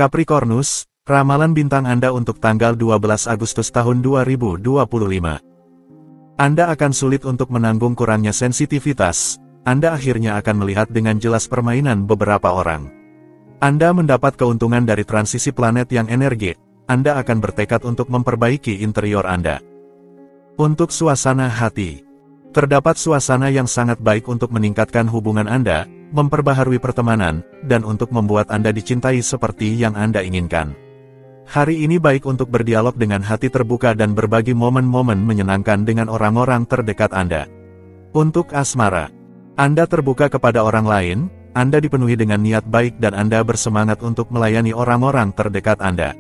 Capricornus, ramalan bintang Anda untuk tanggal 12 Agustus tahun 2025. Anda akan sulit untuk menanggung kurangnya sensitivitas. Anda akhirnya akan melihat dengan jelas permainan beberapa orang. Anda mendapat keuntungan dari transisi planet yang energik. Anda akan bertekad untuk memperbaiki interior Anda. Untuk suasana hati, terdapat suasana yang sangat baik untuk meningkatkan hubungan Anda, memperbaharui pertemanan, dan untuk membuat Anda dicintai seperti yang Anda inginkan. Hari ini baik untuk berdialog dengan hati terbuka dan berbagi momen-momen menyenangkan dengan orang-orang terdekat Anda. Untuk asmara, Anda terbuka kepada orang lain, Anda dipenuhi dengan niat baik dan Anda bersemangat untuk melayani orang-orang terdekat Anda.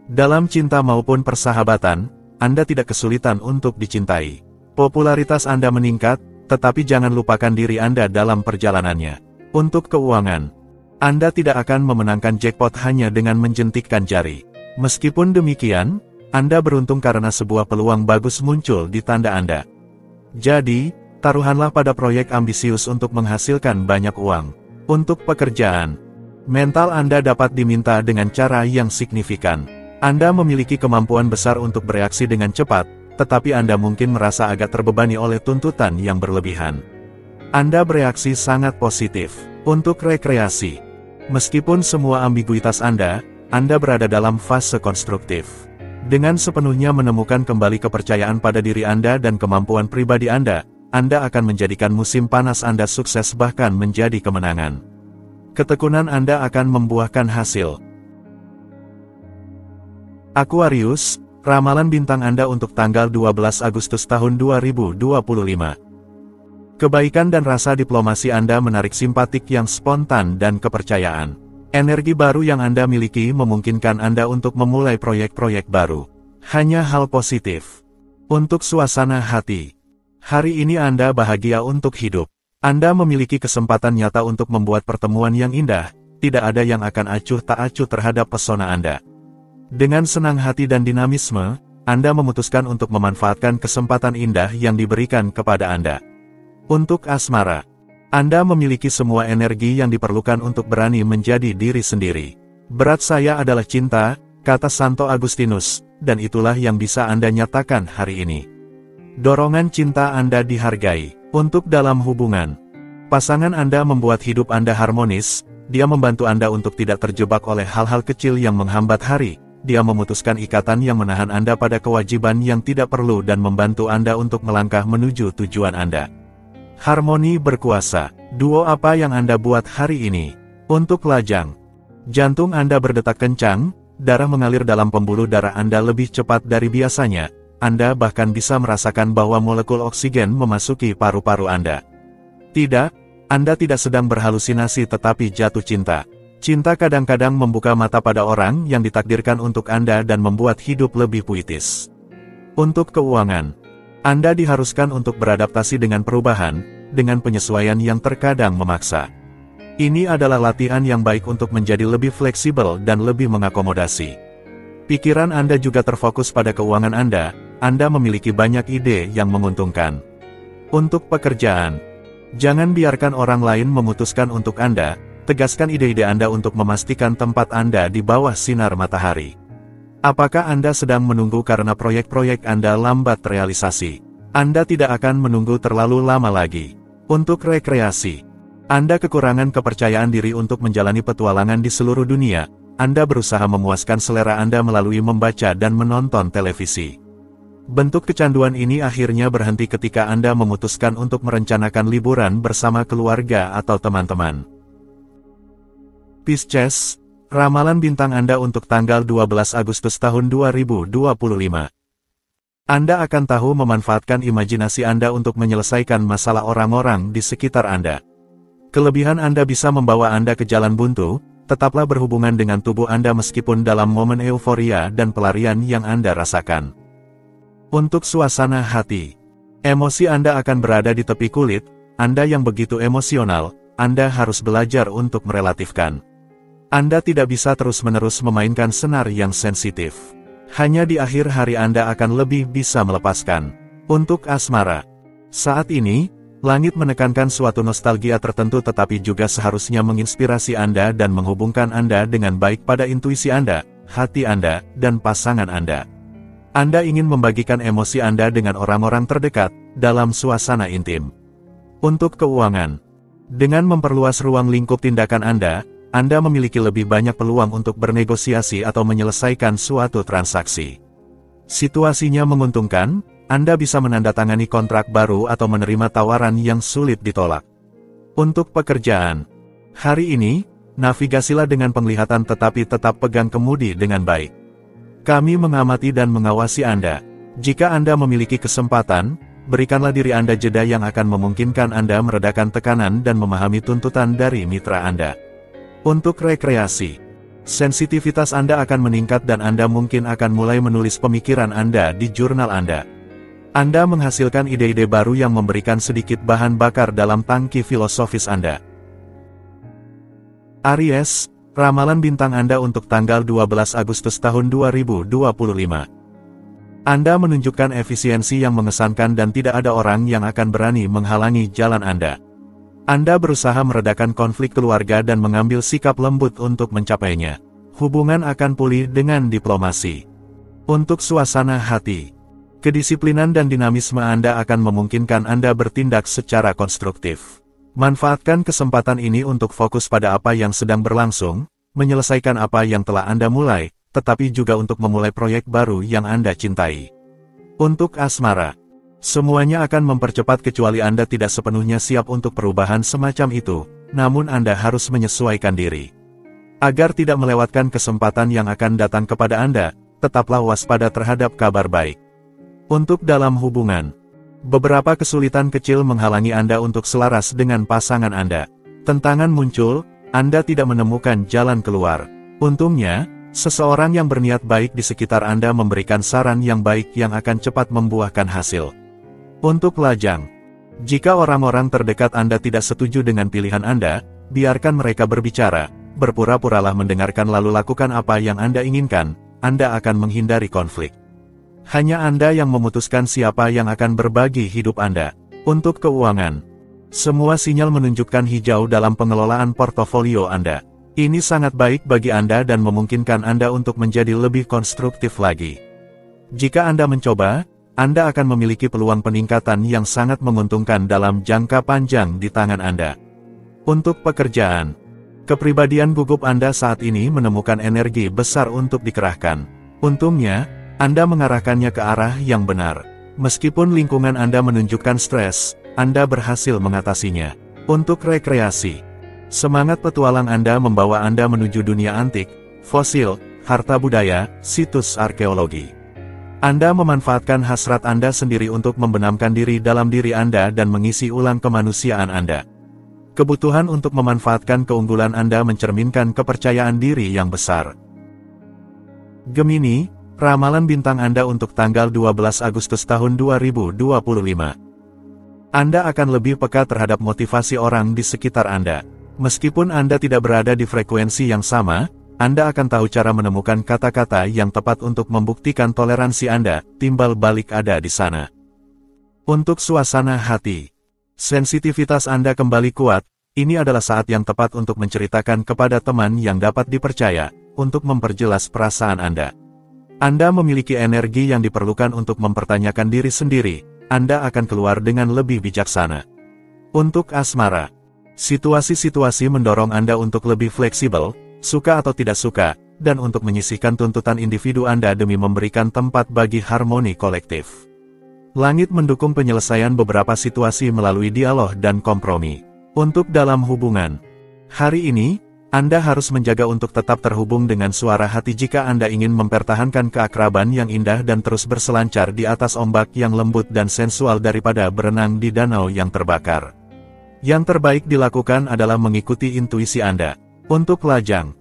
Dalam cinta maupun persahabatan, Anda tidak kesulitan untuk dicintai. Popularitas Anda meningkat, tetapi jangan lupakan diri Anda dalam perjalanannya. Untuk keuangan, Anda tidak akan memenangkan jackpot hanya dengan menjentikkan jari. Meskipun demikian, Anda beruntung karena sebuah peluang bagus muncul di tanda Anda. Jadi, taruhanlah pada proyek ambisius untuk menghasilkan banyak uang. Untuk pekerjaan, mental Anda dapat diminta dengan cara yang signifikan. Anda memiliki kemampuan besar untuk bereaksi dengan cepat, tetapi Anda mungkin merasa agak terbebani oleh tuntutan yang berlebihan. Anda bereaksi sangat positif. Untuk rekreasi, meskipun semua ambiguitas Anda berada dalam fase konstruktif. Dengan sepenuhnya menemukan kembali kepercayaan pada diri Anda dan kemampuan pribadi Anda akan menjadikan musim panas Anda sukses bahkan menjadi kemenangan. Ketekunan Anda akan membuahkan hasil. Aquarius, ramalan bintang Anda untuk tanggal 12 Agustus tahun 2025. Kebaikan dan rasa diplomasi Anda menarik simpatik yang spontan dan kepercayaan. Energi baru yang Anda miliki memungkinkan Anda untuk memulai proyek-proyek baru. Hanya hal positif. Untuk suasana hati, hari ini Anda bahagia untuk hidup. Anda memiliki kesempatan nyata untuk membuat pertemuan yang indah. Tidak ada yang akan acuh tak acuh terhadap pesona Anda. Dengan senang hati dan dinamisme, Anda memutuskan untuk memanfaatkan kesempatan indah yang diberikan kepada Anda. Untuk asmara, Anda memiliki semua energi yang diperlukan untuk berani menjadi diri sendiri. Berat saya adalah cinta, kata Santo Agustinus, dan itulah yang bisa Anda nyatakan hari ini. Dorongan cinta Anda dihargai. Untuk dalam hubungan, pasangan Anda membuat hidup Anda harmonis. Dia membantu Anda untuk tidak terjebak oleh hal-hal kecil yang menghambat hari. Dia memutuskan ikatan yang menahan Anda pada kewajiban yang tidak perlu dan membantu Anda untuk melangkah menuju tujuan Anda. Harmoni berkuasa. Duo apa yang Anda buat hari ini? Untuk lajang, jantung Anda berdetak kencang, darah mengalir dalam pembuluh darah Anda lebih cepat dari biasanya. Anda bahkan bisa merasakan bahwa molekul oksigen memasuki paru-paru Anda. Tidak, Anda tidak sedang berhalusinasi tetapi jatuh cinta. Cinta kadang-kadang membuka mata pada orang yang ditakdirkan untuk Anda dan membuat hidup lebih puitis. Untuk keuangan, Anda diharuskan untuk beradaptasi dengan perubahan, dengan penyesuaian yang terkadang memaksa. Ini adalah latihan yang baik untuk menjadi lebih fleksibel dan lebih mengakomodasi. Pikiran Anda juga terfokus pada keuangan Anda memiliki banyak ide yang menguntungkan. Untuk pekerjaan, jangan biarkan orang lain memutuskan untuk Anda, tegaskan ide-ide Anda untuk memastikan tempat Anda di bawah sinar matahari. Apakah Anda sedang menunggu karena proyek-proyek Anda lambat realisasi? Anda tidak akan menunggu terlalu lama lagi. Untuk rekreasi, Anda kekurangan kepercayaan diri untuk menjalani petualangan di seluruh dunia. Anda berusaha memuaskan selera Anda melalui membaca dan menonton televisi. Bentuk kecanduan ini akhirnya berhenti ketika Anda memutuskan untuk merencanakan liburan bersama keluarga atau teman-teman. Pisces, ramalan bintang Anda untuk tanggal 12 Agustus tahun 2025. Anda akan tahu memanfaatkan imajinasi Anda untuk menyelesaikan masalah orang-orang di sekitar Anda. Kelebihan Anda bisa membawa Anda ke jalan buntu, tetaplah berhubungan dengan tubuh Anda meskipun dalam momen euforia dan pelarian yang Anda rasakan. Untuk suasana hati, emosi Anda akan berada di tepi kulit. Anda yang begitu emosional, Anda harus belajar untuk merelatifkan. Anda tidak bisa terus-menerus memainkan senar yang sensitif. Hanya di akhir hari Anda akan lebih bisa melepaskan. Untuk asmara, saat ini, Langit menekankan suatu nostalgia tertentu tetapi juga seharusnya menginspirasi Anda dan menghubungkan Anda dengan baik pada intuisi Anda, hati Anda, dan pasangan Anda. Anda ingin membagikan emosi Anda dengan orang-orang terdekat, dalam suasana intim. Untuk keuangan. Dengan memperluas ruang lingkup tindakan Anda memiliki lebih banyak peluang untuk bernegosiasi atau menyelesaikan suatu transaksi. Situasinya menguntungkan, Anda bisa menandatangani kontrak baru atau menerima tawaran yang sulit ditolak. Untuk pekerjaan. Hari ini, navigasilah dengan penglihatan tetapi tetap pegang kemudi dengan baik. Kami mengamati dan mengawasi Anda. Jika Anda memiliki kesempatan, berikanlah diri Anda jeda yang akan memungkinkan Anda meredakan tekanan dan memahami tuntutan dari mitra Anda. Untuk rekreasi. Sensitivitas Anda akan meningkat dan Anda mungkin akan mulai menulis pemikiran Anda di jurnal Anda. Anda menghasilkan ide-ide baru yang memberikan sedikit bahan bakar dalam tangki filosofis Anda. Aries, ramalan bintang Anda untuk tanggal 12 Agustus tahun 2025. Anda menunjukkan efisiensi yang mengesankan dan tidak ada orang yang akan berani menghalangi jalan Anda. Anda berusaha meredakan konflik keluarga dan mengambil sikap lembut untuk mencapainya. Hubungan akan pulih dengan diplomasi. Untuk suasana hati. Kedisiplinan dan dinamisme Anda akan memungkinkan Anda bertindak secara konstruktif. Manfaatkan kesempatan ini untuk fokus pada apa yang sedang berlangsung, menyelesaikan apa yang telah Anda mulai, tetapi juga untuk memulai proyek baru yang Anda cintai. Untuk asmara. Semuanya akan mempercepat kecuali Anda tidak sepenuhnya siap untuk perubahan semacam itu, namun Anda harus menyesuaikan diri. Agar tidak melewatkan kesempatan yang akan datang kepada Anda, tetaplah waspada terhadap kabar baik. Untuk dalam hubungan. Beberapa kesulitan kecil menghalangi Anda untuk selaras dengan pasangan Anda. Tentangan muncul, Anda tidak menemukan jalan keluar. Untungnya, seseorang yang berniat baik di sekitar Anda memberikan saran yang baik yang akan cepat membuahkan hasil. Untuk lajang. Jika orang-orang terdekat Anda tidak setuju dengan pilihan Anda, biarkan mereka berbicara, berpura-puralah mendengarkan lalu lakukan apa yang Anda inginkan, Anda akan menghindari konflik. Hanya Anda yang memutuskan siapa yang akan berbagi hidup Anda. Untuk keuangan. Semua sinyal menunjukkan hijau dalam pengelolaan portofolio Anda. Ini sangat baik bagi Anda dan memungkinkan Anda untuk menjadi lebih konstruktif lagi. Jika Anda mencoba, Anda akan memiliki peluang peningkatan yang sangat menguntungkan dalam jangka panjang di tangan Anda. Untuk pekerjaan. Kepribadian gugup Anda saat ini menemukan energi besar untuk dikerahkan. Untungnya, Anda mengarahkannya ke arah yang benar. Meskipun lingkungan Anda menunjukkan stres, Anda berhasil mengatasinya. Untuk rekreasi. Semangat petualang Anda membawa Anda menuju dunia antik, fosil, harta budaya, situs arkeologi. Anda memanfaatkan hasrat Anda sendiri untuk membenamkan diri dalam diri Anda dan mengisi ulang kemanusiaan Anda. Kebutuhan untuk memanfaatkan keunggulan Anda mencerminkan kepercayaan diri yang besar. Gemini, ramalan bintang Anda untuk tanggal 12 Agustus tahun 2025. Anda akan lebih peka terhadap motivasi orang di sekitar Anda. Meskipun Anda tidak berada di frekuensi yang sama, Anda akan tahu cara menemukan kata-kata yang tepat untuk membuktikan toleransi Anda, timbal balik ada di sana. Untuk suasana hati. Sensitivitas Anda kembali kuat, ini adalah saat yang tepat untuk menceritakan kepada teman yang dapat dipercaya, untuk memperjelas perasaan Anda. Anda memiliki energi yang diperlukan untuk mempertanyakan diri sendiri, Anda akan keluar dengan lebih bijaksana. Untuk asmara. Situasi-situasi mendorong Anda untuk lebih fleksibel, suka atau tidak suka, dan untuk menyisihkan tuntutan individu Anda demi memberikan tempat bagi harmoni kolektif. Langit mendukung penyelesaian beberapa situasi melalui dialog dan kompromi. Untuk dalam hubungan. Hari ini, Anda harus menjaga untuk tetap terhubung dengan suara hati jika Anda ingin mempertahankan keakraban yang indah dan terus berselancar di atas ombak yang lembut dan sensual daripada berenang di danau yang terbakar. Yang terbaik dilakukan adalah mengikuti intuisi Anda. Untuk lajang.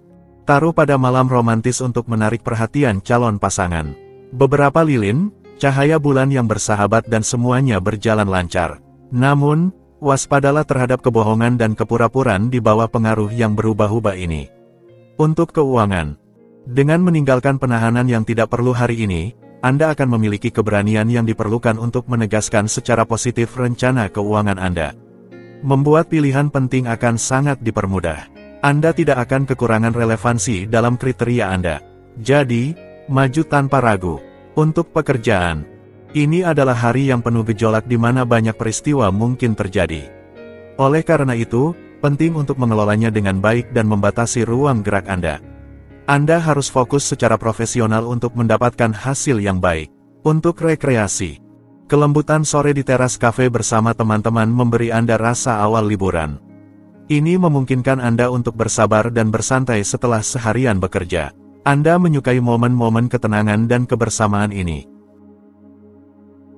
Taruh pada malam romantis untuk menarik perhatian calon pasangan. Beberapa lilin, cahaya bulan yang bersahabat dan semuanya berjalan lancar. Namun, waspadalah terhadap kebohongan dan kepura-puraan di bawah pengaruh yang berubah-ubah ini. Untuk keuangan. Dengan meninggalkan penahanan yang tidak perlu hari ini, Anda akan memiliki keberanian yang diperlukan untuk menegaskan secara positif rencana keuangan Anda. membuat pilihan penting akan sangat dipermudah. Anda tidak akan kekurangan relevansi dalam kriteria Anda. Jadi, maju tanpa ragu. Untuk pekerjaan, ini adalah hari yang penuh gejolak di mana banyak peristiwa mungkin terjadi. Oleh karena itu, penting untuk mengelolanya dengan baik dan membatasi ruang gerak Anda. Anda harus fokus secara profesional untuk mendapatkan hasil yang baik. Untuk rekreasi, kelembutan sore di teras kafe bersama teman-teman memberi Anda rasa awal liburan. Ini memungkinkan Anda untuk bersabar dan bersantai setelah seharian bekerja. Anda menyukai momen-momen ketenangan dan kebersamaan ini.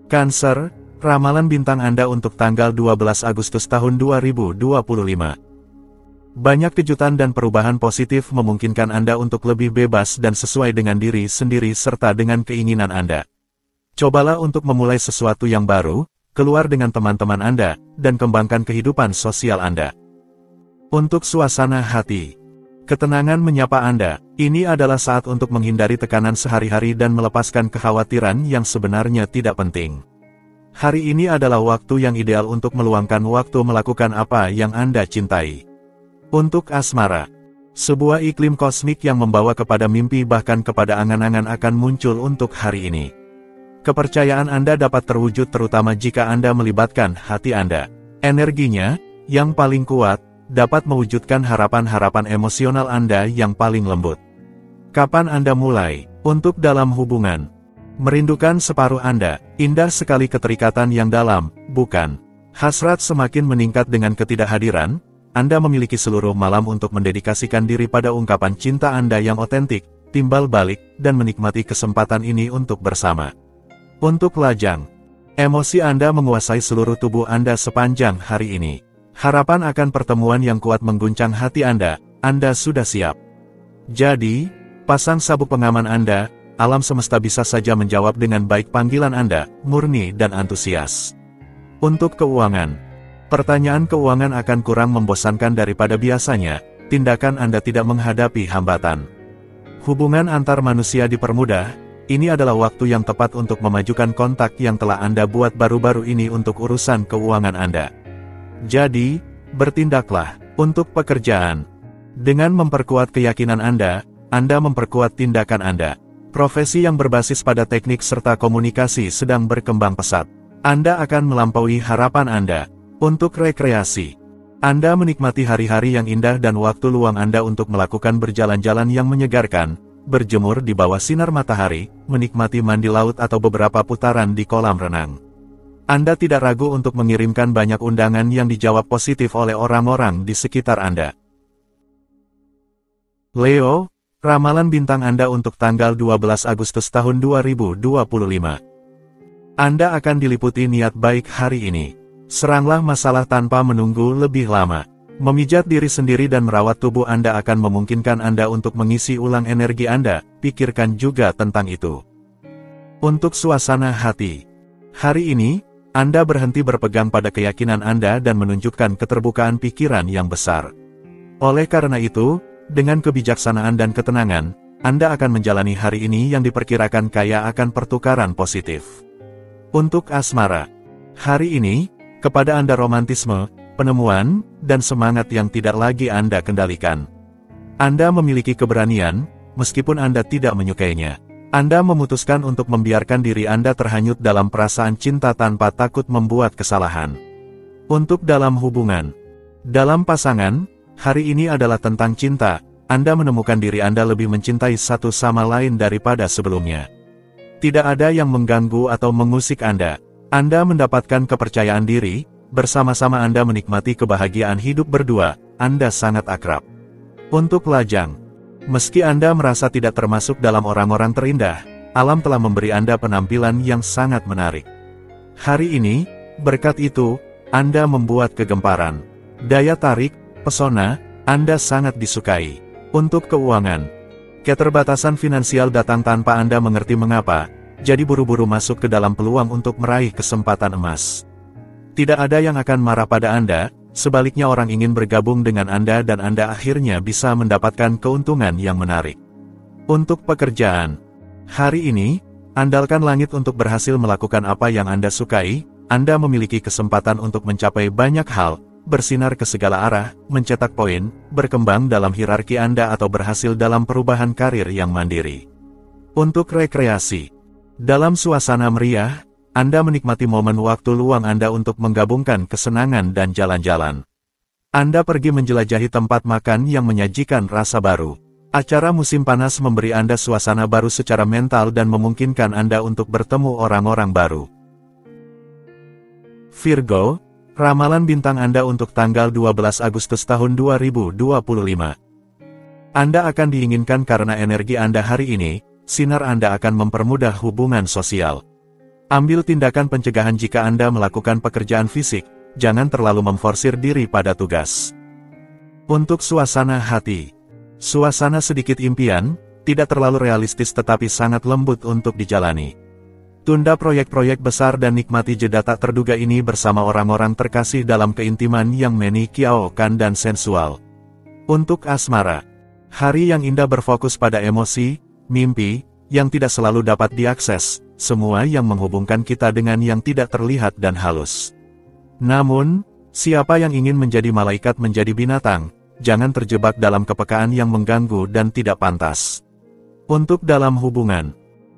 Cancer, ramalan bintang Anda untuk tanggal 12 Agustus tahun 2025. Banyak kejutan dan perubahan positif memungkinkan Anda untuk lebih bebas dan sesuai dengan diri sendiri serta dengan keinginan Anda. Cobalah untuk memulai sesuatu yang baru, keluar dengan teman-teman Anda, dan kembangkan kehidupan sosial Anda. Untuk suasana hati, ketenangan menyapa Anda. Ini adalah saat untuk menghindari tekanan sehari-hari dan melepaskan kekhawatiran yang sebenarnya tidak penting. Hari ini adalah waktu yang ideal untuk meluangkan waktu melakukan apa yang Anda cintai. Untuk asmara, sebuah iklim kosmik yang membawa kepada mimpi bahkan kepada angan-angan akan muncul untuk hari ini. Kepercayaan Anda dapat terwujud terutama jika Anda melibatkan hati Anda. Energinya, yang paling kuat, dapat mewujudkan harapan-harapan emosional Anda yang paling lembut. Kapan Anda mulai? Untuk dalam hubungan, merindukan separuh Anda. Indah sekali keterikatan yang dalam, bukan? Hasrat semakin meningkat dengan ketidakhadiran. Anda memiliki seluruh malam untuk mendedikasikan diri pada ungkapan cinta Anda yang otentik, timbal balik, dan menikmati kesempatan ini untuk bersama. Untuk lajang, emosi Anda menguasai seluruh tubuh Anda sepanjang hari ini. Harapan akan pertemuan yang kuat mengguncang hati Anda sudah siap. Jadi, pasang sabuk pengaman Anda, alam semesta bisa saja menjawab dengan baik panggilan Anda, murni dan antusias. Untuk keuangan, pertanyaan keuangan akan kurang membosankan daripada biasanya, tindakan Anda tidak menghadapi hambatan. Hubungan antar manusia dipermudah, ini adalah waktu yang tepat untuk memajukan kontak yang telah Anda buat baru-baru ini untuk urusan keuangan Anda. Jadi, bertindaklah. Untuk pekerjaan, dengan memperkuat keyakinan Anda memperkuat tindakan Anda. Profesi yang berbasis pada teknik serta komunikasi sedang berkembang pesat. Anda akan melampaui harapan Anda. Untuk rekreasi, Anda menikmati hari-hari yang indah dan waktu luang Anda untuk melakukan berjalan-jalan yang menyegarkan, berjemur di bawah sinar matahari, menikmati mandi laut atau beberapa putaran di kolam renang. Anda tidak ragu untuk mengirimkan banyak undangan yang dijawab positif oleh orang-orang di sekitar Anda. Leo, ramalan bintang Anda untuk tanggal 12 Agustus tahun 2025. Anda akan diliputi niat baik hari ini. Seranglah masalah tanpa menunggu lebih lama. Memijat diri sendiri dan merawat tubuh Anda akan memungkinkan Anda untuk mengisi ulang energi Anda, pikirkan juga tentang itu. Untuk suasana hati, hari ini, Anda berhenti berpegang pada keyakinan Anda dan menunjukkan keterbukaan pikiran yang besar. Oleh karena itu, dengan kebijaksanaan dan ketenangan, Anda akan menjalani hari ini yang diperkirakan kaya akan pertukaran positif. Untuk asmara, hari ini, kepada Anda romantisme, penemuan, dan semangat yang tidak lagi Anda kendalikan. Anda memiliki keberanian, meskipun Anda tidak menyukainya. Anda memutuskan untuk membiarkan diri Anda terhanyut dalam perasaan cinta tanpa takut membuat kesalahan. Untuk dalam hubungan, dalam pasangan, hari ini adalah tentang cinta. Anda menemukan diri Anda lebih mencintai satu sama lain daripada sebelumnya. Tidak ada yang mengganggu atau mengusik Anda. Anda mendapatkan kepercayaan diri, bersama-sama Anda menikmati kebahagiaan hidup berdua, Anda sangat akrab. Untuk lajang, meski Anda merasa tidak termasuk dalam orang-orang terindah, alam telah memberi Anda penampilan yang sangat menarik. Hari ini, berkat itu, Anda membuat kegemparan. Daya tarik, pesona, Anda sangat disukai. Untuk keuangan, keterbatasan finansial datang tanpa Anda mengerti mengapa, jadi buru-buru masuk ke dalam peluang untuk meraih kesempatan emas. Tidak ada yang akan marah pada Anda, sebaliknya orang ingin bergabung dengan Anda dan Anda akhirnya bisa mendapatkan keuntungan yang menarik. Untuk pekerjaan, hari ini, andalkan langit untuk berhasil melakukan apa yang Anda sukai. Anda memiliki kesempatan untuk mencapai banyak hal, bersinar ke segala arah, mencetak poin, berkembang dalam hierarki Anda atau berhasil dalam perubahan karir yang mandiri. Untuk rekreasi. Dalam suasana meriah, Anda menikmati momen waktu luang Anda untuk menggabungkan kesenangan dan jalan-jalan. Anda pergi menjelajahi tempat makan yang menyajikan rasa baru. Acara musim panas memberi Anda suasana baru secara mental dan memungkinkan Anda untuk bertemu orang-orang baru. Virgo, ramalan bintang Anda untuk tanggal 12 Agustus tahun 2025. Anda akan diinginkan karena energi Anda hari ini, sinar Anda akan mempermudah hubungan sosial. Ambil tindakan pencegahan jika Anda melakukan pekerjaan fisik, jangan terlalu memforsir diri pada tugas. Untuk suasana hati. Suasana sedikit impian, tidak terlalu realistis tetapi sangat lembut untuk dijalani. Tunda proyek-proyek besar dan nikmati jeda tak terduga ini bersama orang-orang terkasih dalam keintiman yang menikmati dan sensual. Untuk asmara. Hari yang indah berfokus pada emosi, mimpi, yang tidak selalu dapat diakses, semua yang menghubungkan kita dengan yang tidak terlihat dan halus. Namun, siapa yang ingin menjadi malaikat menjadi binatang, jangan terjebak dalam kepekaan yang mengganggu dan tidak pantas. Untuk dalam hubungan,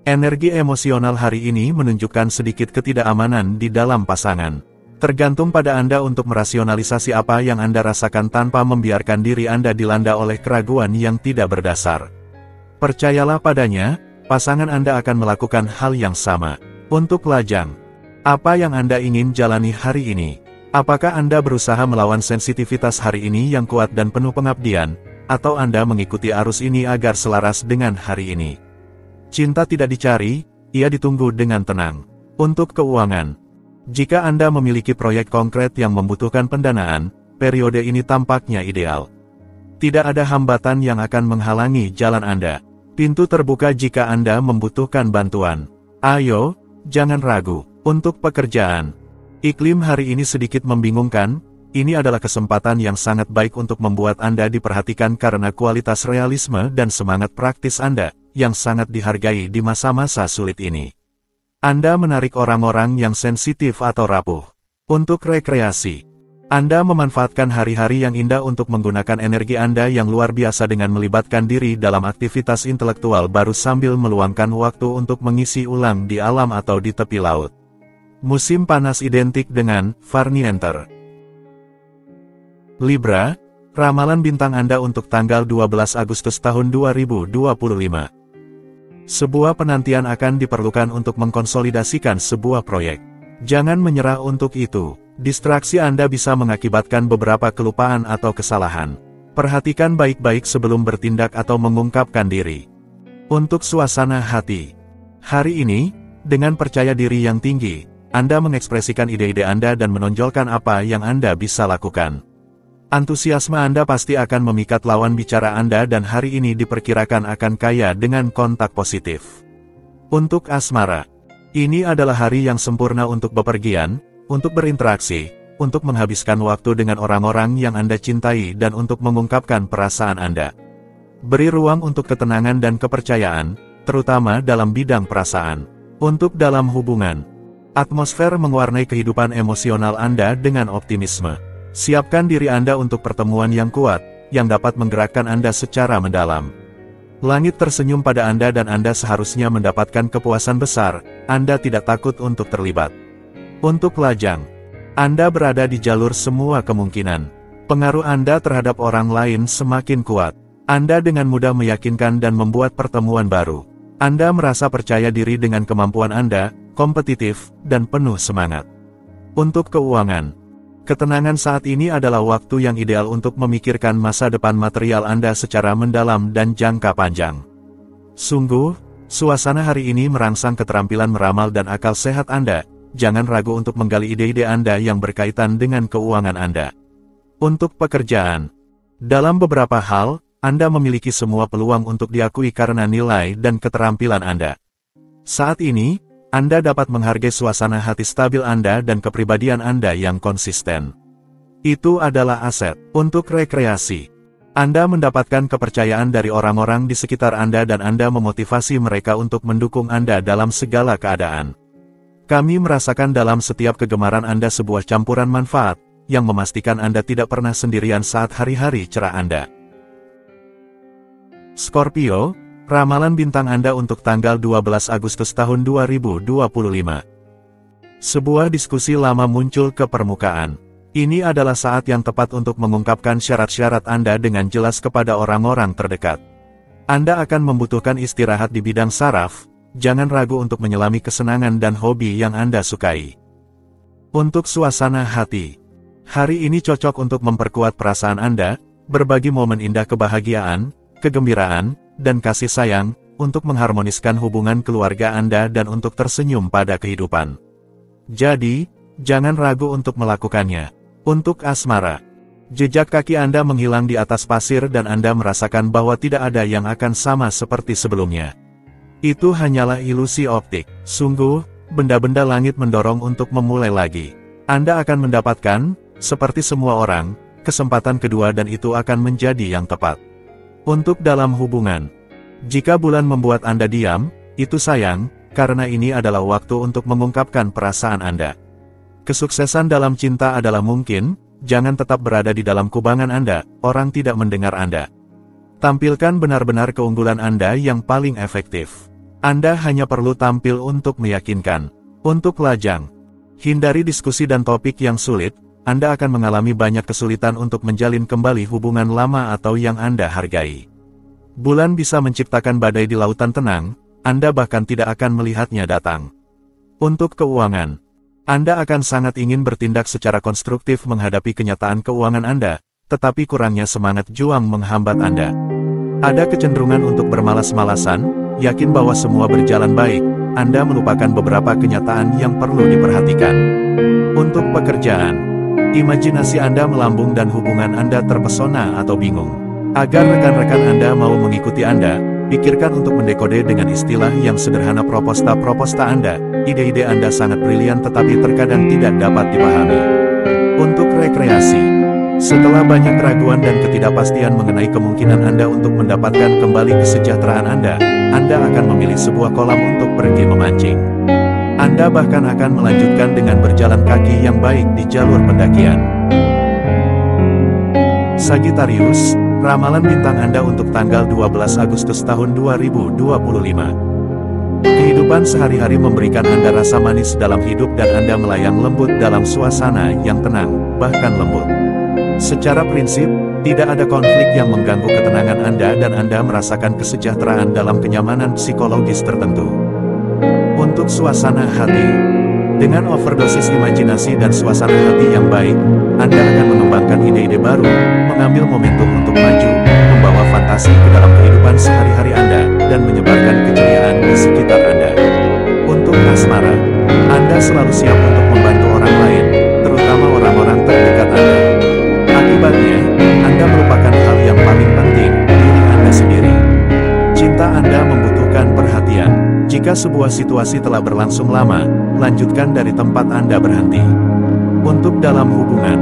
energi emosional hari ini menunjukkan sedikit ketidakamanan di dalam pasangan. Tergantung pada Anda untuk merasionalisasi apa yang Anda rasakan tanpa membiarkan diri Anda dilanda oleh keraguan yang tidak berdasar. Percayalah padanya, pasangan Anda akan melakukan hal yang sama. Untuk lajang, apa yang Anda ingin jalani hari ini? Apakah Anda berusaha melawan sensitivitas hari ini yang kuat dan penuh pengabdian, atau Anda mengikuti arus ini agar selaras dengan hari ini? Cinta tidak dicari, ia ditunggu dengan tenang. Untuk keuangan. Jika Anda memiliki proyek konkret yang membutuhkan pendanaan, periode ini tampaknya ideal. Tidak ada hambatan yang akan menghalangi jalan Anda. Pintu terbuka jika Anda membutuhkan bantuan. Ayo, jangan ragu. Untuk pekerjaan. Iklim hari ini sedikit membingungkan, ini adalah kesempatan yang sangat baik untuk membuat Anda diperhatikan karena kualitas realisme dan semangat praktis Anda, yang sangat dihargai di masa-masa sulit ini. Anda menarik orang-orang yang sensitif atau rapuh. Untuk rekreasi. Anda memanfaatkan hari-hari yang indah untuk menggunakan energi Anda yang luar biasa dengan melibatkan diri dalam aktivitas intelektual baru sambil meluangkan waktu untuk mengisi ulang di alam atau di tepi laut. Musim panas identik dengan Varnienter. Libra, ramalan bintang Anda untuk tanggal 12 Agustus tahun 2025. Sebuah penantian akan diperlukan untuk mengkonsolidasikan sebuah proyek. Jangan menyerah untuk itu. Distraksi Anda bisa mengakibatkan beberapa kelupaan atau kesalahan. Perhatikan baik-baik sebelum bertindak atau mengungkapkan diri. Untuk suasana hati. Hari ini, dengan percaya diri yang tinggi, Anda mengekspresikan ide-ide Anda dan menonjolkan apa yang Anda bisa lakukan. Antusiasme Anda pasti akan memikat lawan bicara Anda dan hari ini diperkirakan akan kaya dengan kontak positif. Untuk asmara. Ini adalah hari yang sempurna untuk bepergian, untuk berinteraksi, untuk menghabiskan waktu dengan orang-orang yang Anda cintai dan untuk mengungkapkan perasaan Anda. Beri ruang untuk ketenangan dan kepercayaan, terutama dalam bidang perasaan. Untuk dalam hubungan. Atmosfer mewarnai kehidupan emosional Anda dengan optimisme. Siapkan diri Anda untuk pertemuan yang kuat, yang dapat menggerakkan Anda secara mendalam. Langit tersenyum pada Anda dan Anda seharusnya mendapatkan kepuasan besar, Anda tidak takut untuk terlibat. Untuk lajang. Anda berada di jalur semua kemungkinan. Pengaruh Anda terhadap orang lain semakin kuat. Anda dengan mudah meyakinkan dan membuat pertemuan baru. Anda merasa percaya diri dengan kemampuan Anda, kompetitif, dan penuh semangat. Untuk keuangan. Ketenangan saat ini adalah waktu yang ideal untuk memikirkan masa depan material Anda secara mendalam dan jangka panjang. Sungguh, suasana hari ini merangsang keterampilan meramal dan akal sehat Anda. Jangan ragu untuk menggali ide-ide Anda yang berkaitan dengan keuangan Anda. Untuk pekerjaan. Dalam beberapa hal, Anda memiliki semua peluang untuk diakui karena nilai dan keterampilan Anda. Saat ini, Anda dapat menghargai suasana hati stabil Anda dan kepribadian Anda yang konsisten. Itu adalah aset. Untuk rekreasi. Anda mendapatkan kepercayaan dari orang-orang di sekitar Anda dan Anda memotivasi mereka untuk mendukung Anda dalam segala keadaan. Kami merasakan dalam setiap kegemaran Anda sebuah campuran manfaat, yang memastikan Anda tidak pernah sendirian saat hari-hari cerah Anda. Scorpio, ramalan bintang Anda untuk tanggal 12 Agustus tahun 2025. Sebuah diskusi lama muncul ke permukaan. Ini adalah saat yang tepat untuk mengungkapkan syarat-syarat Anda dengan jelas kepada orang-orang terdekat. Anda akan membutuhkan istirahat di bidang saraf, jangan ragu untuk menyelami kesenangan dan hobi yang Anda sukai. Untuk suasana hati, hari ini cocok untuk memperkuat perasaan Anda, berbagi momen indah kebahagiaan, kegembiraan, dan kasih sayang, untuk mengharmoniskan hubungan keluarga Anda dan untuk tersenyum pada kehidupan. Jadi, jangan ragu untuk melakukannya. Untuk asmara, jejak kaki Anda menghilang di atas pasir dan Anda merasakan bahwa tidak ada yang akan sama seperti sebelumnya. Itu hanyalah ilusi optik. Sungguh, benda-benda langit mendorong untuk memulai lagi. Anda akan mendapatkan, seperti semua orang, kesempatan kedua dan itu akan menjadi yang tepat. Untuk dalam hubungan, jika bulan membuat Anda diam, itu sayang, karena ini adalah waktu untuk mengungkapkan perasaan Anda. Kesuksesan dalam cinta adalah mungkin, jangan tetap berada di dalam kubangan Anda, orang tidak mendengar Anda. Tampilkan benar-benar keunggulan Anda yang paling efektif. Anda hanya perlu tampil untuk meyakinkan. Untuk lajang, hindari diskusi dan topik yang sulit, Anda akan mengalami banyak kesulitan untuk menjalin kembali hubungan lama atau yang Anda hargai. Bulan bisa menciptakan badai di lautan tenang, Anda bahkan tidak akan melihatnya datang. Untuk keuangan, Anda akan sangat ingin bertindak secara konstruktif menghadapi kenyataan keuangan Anda, tetapi kurangnya semangat juang menghambat Anda. Ada kecenderungan untuk bermalas-malasan, yakin bahwa semua berjalan baik, Anda melupakan beberapa kenyataan yang perlu diperhatikan. Untuk pekerjaan, imajinasi Anda melambung dan hubungan Anda terpesona atau bingung. Agar rekan-rekan Anda mau mengikuti Anda, pikirkan untuk mendekode dengan istilah yang sederhana proposta Anda. Ide-ide Anda sangat brilian tetapi terkadang tidak dapat dipahami. Untuk rekreasi, setelah banyak keraguan dan ketidakpastian mengenai kemungkinan Anda untuk mendapatkan kembali kesejahteraan Anda akan memilih sebuah kolam untuk pergi memancing. Anda bahkan akan melanjutkan dengan berjalan kaki yang baik di jalur pendakian. Sagittarius, ramalan bintang Anda untuk tanggal 12 Agustus tahun 2025. Kehidupan sehari-hari memberikan Anda rasa manis dalam hidup dan Anda melayang lembut dalam suasana yang tenang, bahkan lembut. Secara prinsip, tidak ada konflik yang mengganggu ketenangan Anda dan Anda merasakan kesejahteraan dalam kenyamanan psikologis tertentu. Untuk suasana hati, dengan overdosis imajinasi dan suasana hati yang baik, Anda akan mengembangkan ide-ide baru, mengambil momentum untuk maju, membawa fantasi ke dalam kehidupan sehari-hari Anda, dan menyebarkan keceriaan di sekitar Anda. Untuk asmara, Anda selalu siap untuk membantu orang lain, terutama orang-orang terdekat Anda. Akibatnya, Anda melupakan hal yang paling penting, diri Anda sendiri. Cinta Anda membutuhkan perhatian. Jika sebuah situasi telah berlangsung lama, lanjutkan dari tempat Anda berhenti. Untuk dalam hubungan,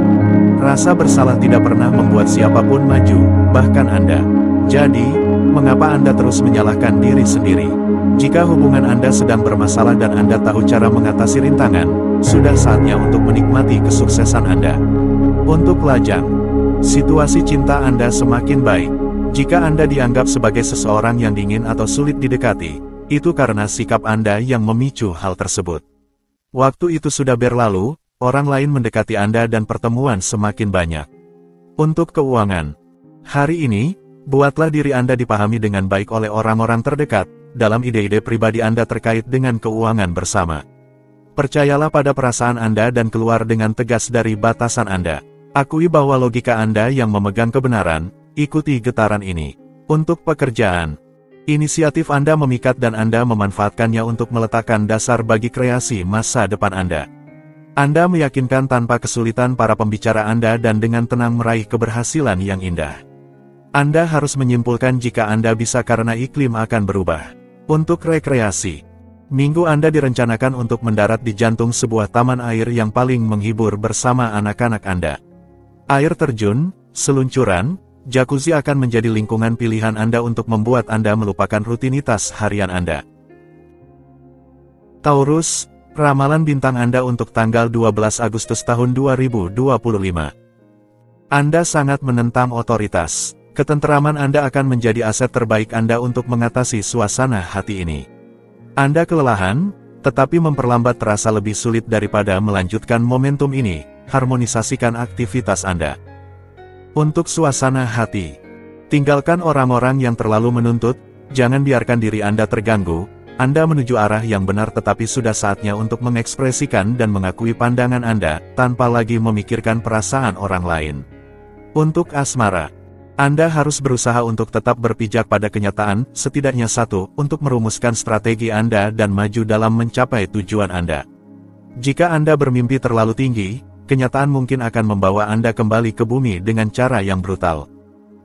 rasa bersalah tidak pernah membuat siapapun maju, bahkan Anda. Jadi, mengapa Anda terus menyalahkan diri sendiri? Jika hubungan Anda sedang bermasalah dan Anda tahu cara mengatasi rintangan, sudah saatnya untuk menikmati kesuksesan Anda. Untuk lajang, situasi cinta Anda semakin baik. Jika Anda dianggap sebagai seseorang yang dingin atau sulit didekati, itu karena sikap Anda yang memicu hal tersebut. Waktu itu sudah berlalu, orang lain mendekati Anda dan pertemuan semakin banyak. Untuk keuangan, hari ini, buatlah diri Anda dipahami dengan baik oleh orang-orang terdekat, dalam ide-ide pribadi Anda terkait dengan keuangan bersama. Percayalah pada perasaan Anda dan keluar dengan tegas dari batasan Anda. Akui bahwa logika Anda yang memegang kebenaran, ikuti getaran ini. Untuk pekerjaan, inisiatif Anda memikat dan Anda memanfaatkannya untuk meletakkan dasar bagi kreasi masa depan Anda. Anda meyakinkan tanpa kesulitan para pembicara Anda dan dengan tenang meraih keberhasilan yang indah. Anda harus menyimpulkan jika Anda bisa karena iklim akan berubah. Untuk rekreasi, minggu Anda direncanakan untuk mendarat di jantung sebuah taman air yang paling menghibur bersama anak-anak Anda. Air terjun, seluncuran, jacuzzi akan menjadi lingkungan pilihan Anda untuk membuat Anda melupakan rutinitas harian Anda. Taurus, Ramalan bintang Anda untuk tanggal 12 Agustus tahun 2025. Anda sangat menentang otoritas. Ketenteraman Anda akan menjadi aset terbaik Anda untuk mengatasi suasana hati ini. Anda kelelahan, tetapi memperlambat terasa lebih sulit daripada melanjutkan momentum ini. Harmonisasikan aktivitas Anda. Untuk suasana hati, tinggalkan orang-orang yang terlalu menuntut, jangan biarkan diri Anda terganggu. Anda menuju arah yang benar tetapi sudah saatnya untuk mengekspresikan dan mengakui pandangan Anda, tanpa lagi memikirkan perasaan orang lain. Untuk asmara, Anda harus berusaha untuk tetap berpijak pada kenyataan, setidaknya satu, untuk merumuskan strategi Anda dan maju dalam mencapai tujuan Anda. Jika Anda bermimpi terlalu tinggi, kenyataan mungkin akan membawa Anda kembali ke bumi dengan cara yang brutal.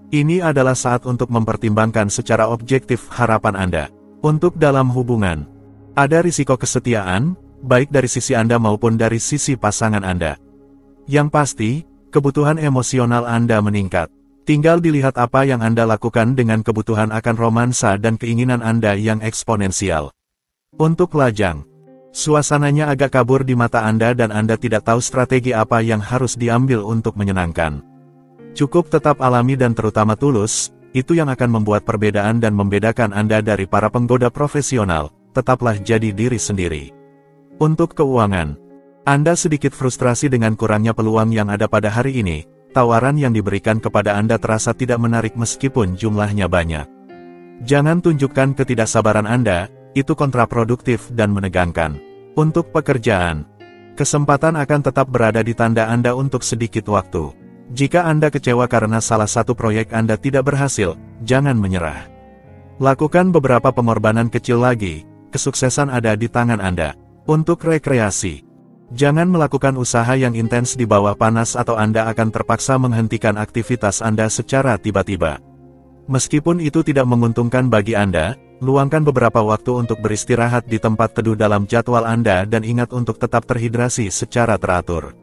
Ini adalah saat untuk mempertimbangkan secara objektif harapan Anda. Untuk dalam hubungan, ada risiko kesetiaan, baik dari sisi Anda maupun dari sisi pasangan Anda. Yang pasti, kebutuhan emosional Anda meningkat. Tinggal dilihat apa yang Anda lakukan dengan kebutuhan akan romansa dan keinginan Anda yang eksponensial. Untuk lajang, suasananya agak kabur di mata Anda dan Anda tidak tahu strategi apa yang harus diambil untuk menyenangkan. Cukup tetap alami dan terutama tulus. Itu yang akan membuat perbedaan dan membedakan Anda dari para penggoda profesional. Tetaplah jadi diri sendiri. Untuk keuangan, Anda sedikit frustrasi dengan kurangnya peluang yang ada pada hari ini. Tawaran yang diberikan kepada Anda terasa tidak menarik meskipun jumlahnya banyak. Jangan tunjukkan ketidaksabaran Anda, itu kontraproduktif dan menegangkan. Untuk pekerjaan, kesempatan akan tetap berada di tanda Anda untuk sedikit waktu. Jika Anda kecewa karena salah satu proyek Anda tidak berhasil, jangan menyerah. Lakukan beberapa pengorbanan kecil lagi, kesuksesan ada di tangan Anda. Untuk rekreasi, jangan melakukan usaha yang intens di bawah panas atau Anda akan terpaksa menghentikan aktivitas Anda secara tiba-tiba. Meskipun itu tidak menguntungkan bagi Anda, luangkan beberapa waktu untuk beristirahat di tempat teduh dalam jadwal Anda dan ingat untuk tetap terhidrasi secara teratur.